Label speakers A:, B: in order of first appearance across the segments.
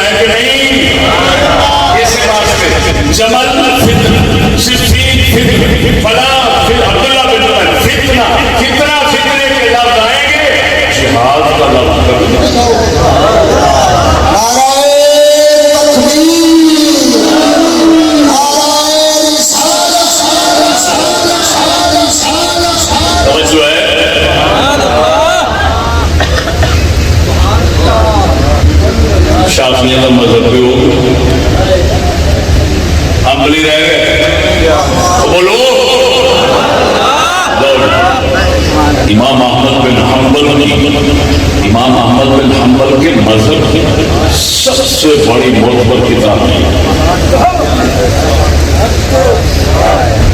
A: ہے کہ نہیں؟ اس واسطے جمل فتن، صفین فتن، فلاں عبداللہ بن فتنہ، کتنا فتنے کے لفظ آئیں گے، جہاد کا لفظ کبھی شافعیہ کا مذہب پہ ہو حنبلی رہ گئے، بولو امام احمد بن حنبل کے مذہب کی سب سے بڑی معتبر کتاب ہے،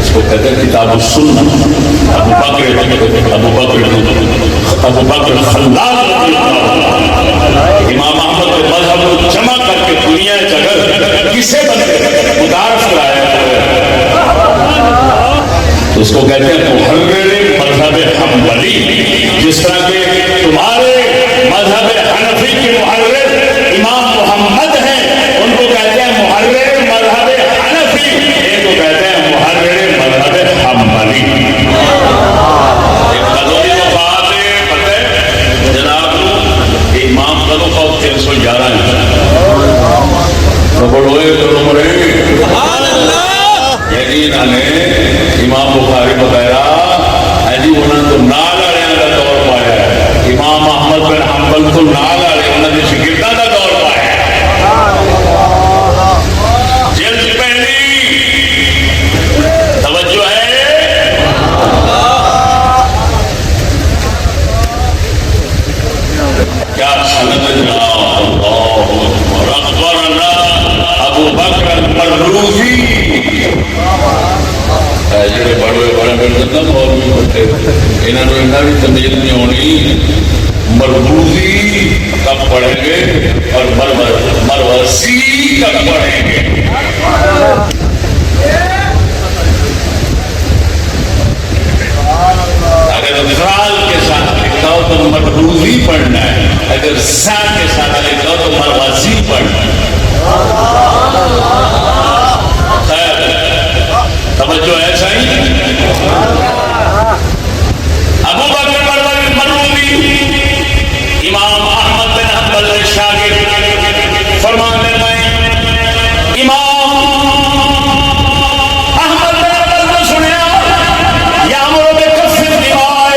A: اس کو کہتے ہیں کتاب السنہ۔ ابو بکر خلال امام احمد کے مذہب کو جمع کر کے دنیا جگہ کسے بندے متعارف کرایا اس کو کہتے ہیں محرر مذہب حنبلی، جس طرح کہ تمہارے مذہب حنفی کے محرر امام محمد ہیں، ان کو کہتے ہیں محرر مذہب حنفی، ان کو کہتے ہیں محرر مذہب حنبلی۔ ایک قدوی وفات پتہ جناب امام قدو کا 311 ہے، بڑھوئے تو مرے یقین آنے امام بخاری وغیرہ ہے جی، انہوں نے تو نال والے کا دور پایا ہے، امام احمد بن حنبل تو نال والے انہوں نے شگرداں کا دور پایا ہے۔ جلد پہلی توجہ ہے، کیا سند جناب اللہ اکبرنا ابو بکر المروزی، جڑے بڑے بڑے ملتے اور بھی ہوتے انہوں نے انہیں بھی تمیز نہیں ہونی، مربوزی کب پڑھیں گے اور مروزی کب پڑھیں گے۔ اگر ذال کے ساتھ لکھا ہو تو مربوزی پڑھنا ہے، اگر زا کے ساتھ لکھا ہو تو مروزی پڑھنا ہے۔ توجہ ہے صحیح؟ ابو بکر المروزی امام احمد بن حنبل شاگرد فرماتے ہیں امام احمد بن حنبل کو سنیا یامر بکف الدماء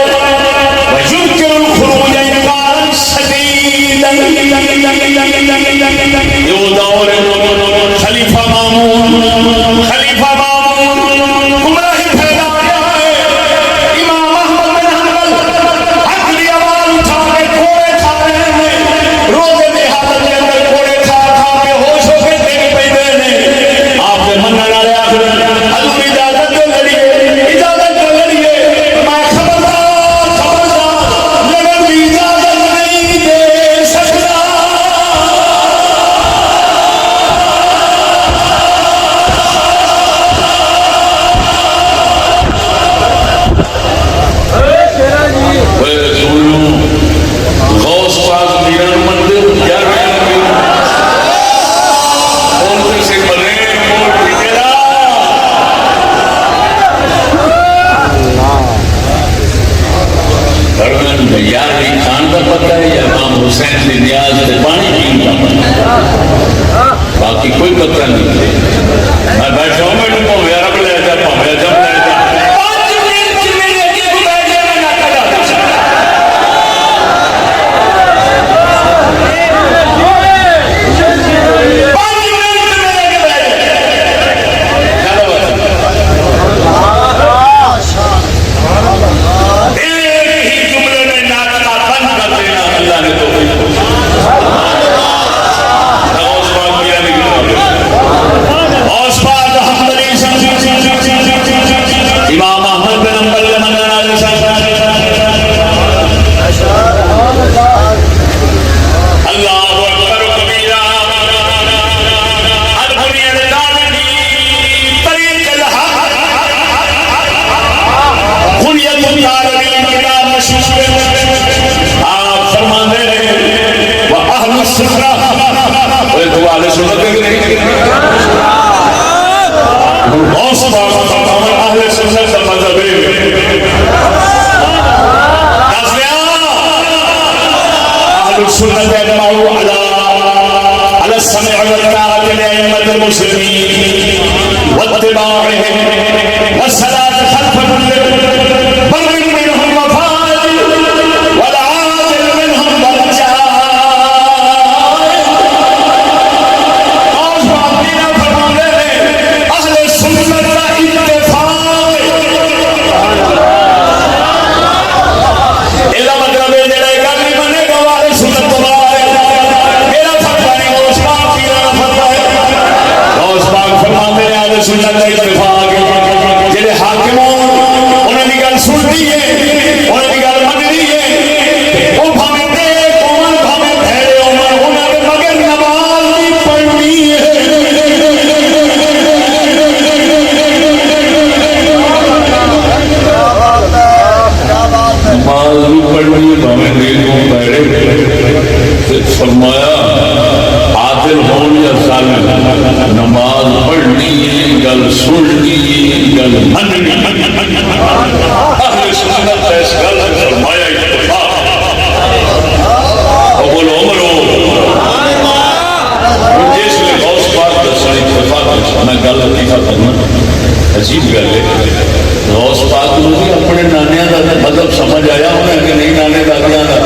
A: وینکر الخروج انکارا شدیدا، یہ دور خلیفہ مامون باقی کوئی پتہ نہیں، میں بیٹھا ہوں میں ڈوبوں گیا رب لے جا پاؤں جب لے جا اللہ نے تو المسلمين واتباعهم والصلاة خلف كل بر منهم وفاجر والعادل منهم والجائر. آج باقینا فرمانے میں اہل سنت کا اتفاق یہ مطلب ہے جڑے گل نہیں بنے گا والے سنت تو میرا فتوا نہیں غوث پاک کی فتوا ہے. غوث پاک فرماتے ہیں اہل سنت کا اتفاق جڑے حاکم انہوں نے گل سننی ہے انہوں نے گل مننی ہے وہ بھاویں نیک ہون بھاویں بھڑے ہون انہوں نے مگر نماز بھی پڑھنی ہے. نماز بھی پڑھنی ہے بھاویں نیک ہون بھڑے. فرمایا عادل ہون یا ظالم نماز پڑھنی ہے گل سننی ہے گل مننی. اہل سنت کا اس گل سے فرمایا اتفاق. بولو عمرو جس نے غوث پاک کا اتفاق میں گل حقیقت کرنا عجیب گل ہے. غوث پاک کو بھی اپنے نانیاں کا مطلب سمجھ آیا انہیں کہ نہیں نانے دادیاں کا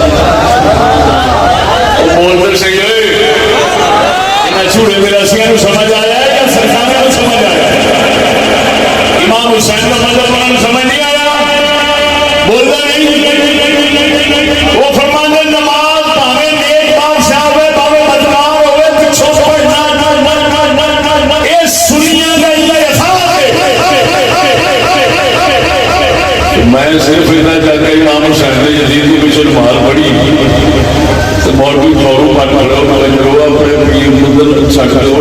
A: بولتے صحیح ہے انہیں چھوڑے میراسیاں کو سمجھ آیا ہے یا سرکاریں کو سمجھ آیا ہے. امام حسین کا مطلب انہوں نے سمجھ نہیں آیا بولتا نہیں. وہ فرمانے نماز پاوے نیک بادشاہ ہوئے پاوے بدکار ہوئے پچھوں پڑھنا یہ سنیاں کا اتفاق ہے. میں صرف اتنا چاہتا کہ امام حسین نے یزید کو پیچھے نماز پڑھی تو مولوی فاروق اپنے پیر مدد چھٹ لو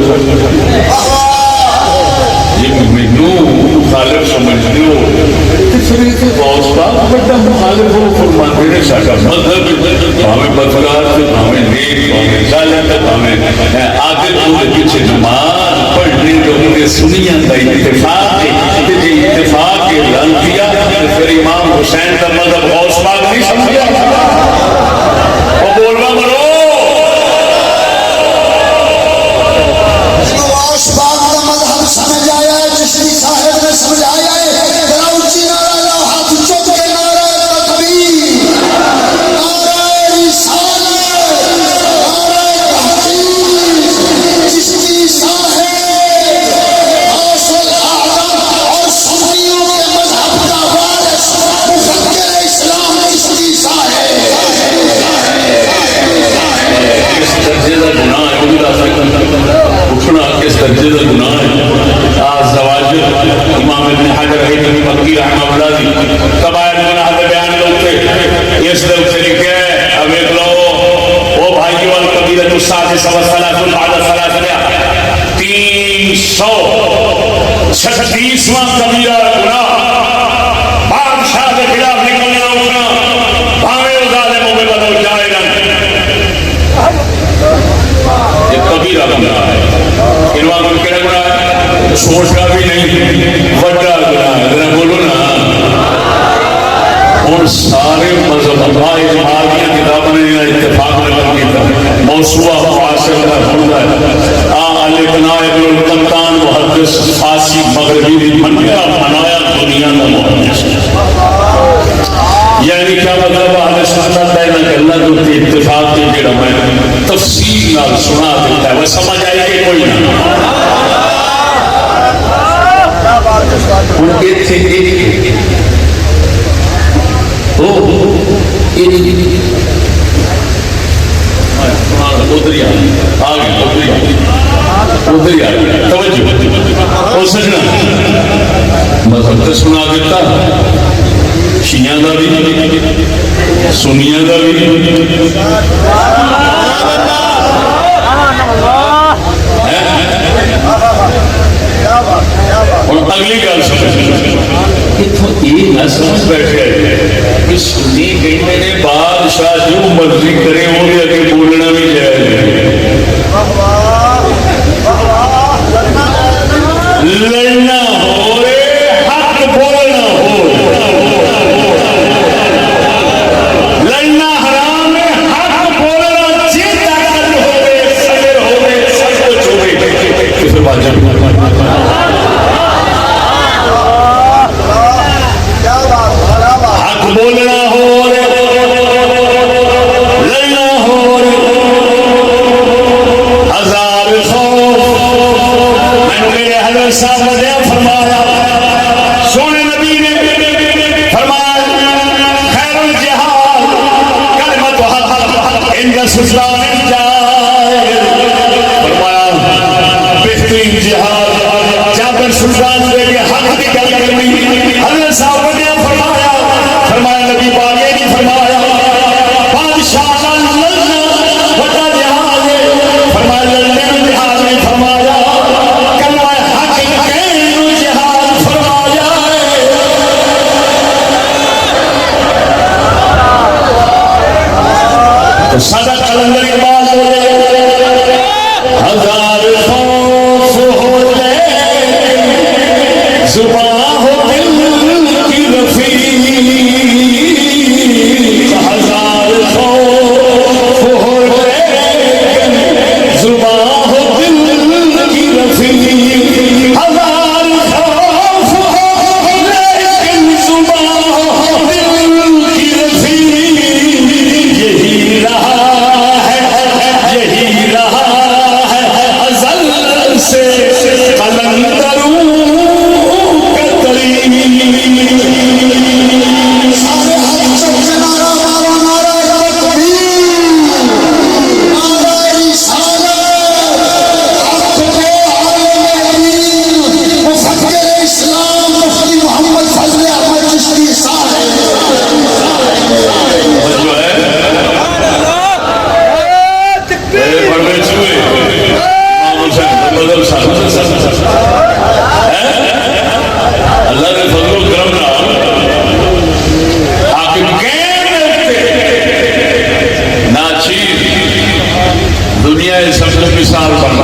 A: یہ مینوں مخالف سمجھتے ہو پھر یہ غوث پاک بڑا مخالف ہو فرماتے ہیں ساڈا مذہب بھاویں بدکار تے بھاویں نیک بھاویں ظالم تے بھاویں عادل دے پیچھے نماز پڑھنے تو انہیں سنیاں کا اتفاق ہے. تے جے اتفاق کے اعلان کیا تو پھر امام حسین کا مذہب غوث پاک نہیں سمجھا. وہ بولنا مرو
B: غوث پاک کا مذہب سمجھ آیا ہے. چشتی صاحب نے سمجھایا ہے. ذرا اونچی نعرہ لاؤ ہاتھ چک کے نعرہ تکبیر نعرہ رسالت نعرہ تحقیق. چشتی صاحب غوث الاعظم اور سنیوں کے مذہب کا وارث مفکر اسلام چشتی صاحب.
A: کس درجے کا گناہ ہے وہ بھی اٹھنا کس درجے کا گناہ ہے. زواجر امام ابن حجر حیثمی مکی رحمہ اللہ دی کبائر گناہ دے بیان لوگتے اس دل سے لکھے اب ایک لو وہ بھائی والکبیرۃ السادسہ والثلاثون بعد ثلاثمئہ 336واں کبیرہ گناہ بادشاہ کے خلاف نکلنا ہونا بھاویں ظالموں میں بدل جائے گا. یہ کبیرہ گناہ ہے. انوان کو کیا گناہ ہے؟ چھوٹا بھی نہیں بڑا گناہ ہے. ذرا بولو نا. اور سارے مذہب اجماعیہ کتابوں نے اتفاق نقل کیا. موسوعہ معاصر کا ہوتا ہے الابنا ابن القطان محدث فارسی مغربی منیا بنایا دنیا کا محدث. یعنی کیا مطلب اہل سنت ہے نہ اللہ کو اتفاق کی جڑا میں تفصیل نال سنا دیتا ہے وہ سمجھ آئی کہ کوئی نہ. ان کے تھے ادھر توجہ سجنا مذہب تو سنا دیتا شیعہ دا بھی سنیاں دا بھی. اور اگلی گل سمجھ یہ نہ سمجھ بیٹھے کہ سنی کہتے ہیں بادشاہ جو مرضی کرے وہ اگے بولنا بھی جائے لڑنا ہو حق بولنا ہو. لڑنا حرام ہے حق بولنا جی طاقت ہو سب کچھ ہو واجب حق بولنا ہو لڑنا ہو ہزار خوف میرے حضرت صاحب نے فرمایا سونے نبی نے فرمایا خیر الجہاد کلمۃ حق عند سلطان الجائر فرمایا بہترین جہاد جہاں پر سلطان دے کے حق کی گل کرنی حضرت صاحب نے فرمایا نبی پاک یہ نہیں فرمایا بادشاہ لڑنا بڑا جہاد ہے فرمایا لڑنے میں جہاد نہیں فرمایا کلمہ حق کہنے میں جہاد فرمایا تو سادہ کلندر اقبال بولے ہزار خوف ہوتے زباں ہو دل کی رفیع ہزار خوف ہوتے زباں ہو دل کی رفیع ہزار خوف ہو لیکن زباں ہو دل کی رفیع یہی رہا ہے ازل سے قلندروں کا طریق
B: سارے ہاتھ چک کے نعرہ مارو نعرہ تکبیر نعرہ رسالت حق کو عالم دین مفکر اسلام مفتی محمد فضل احمد چشتی صاحب
A: جو ہے میرے بڑے چوئے بدل صاحب اللہ نے فضل و کرم حاکم ناچیر دنیا سب سے مثال بن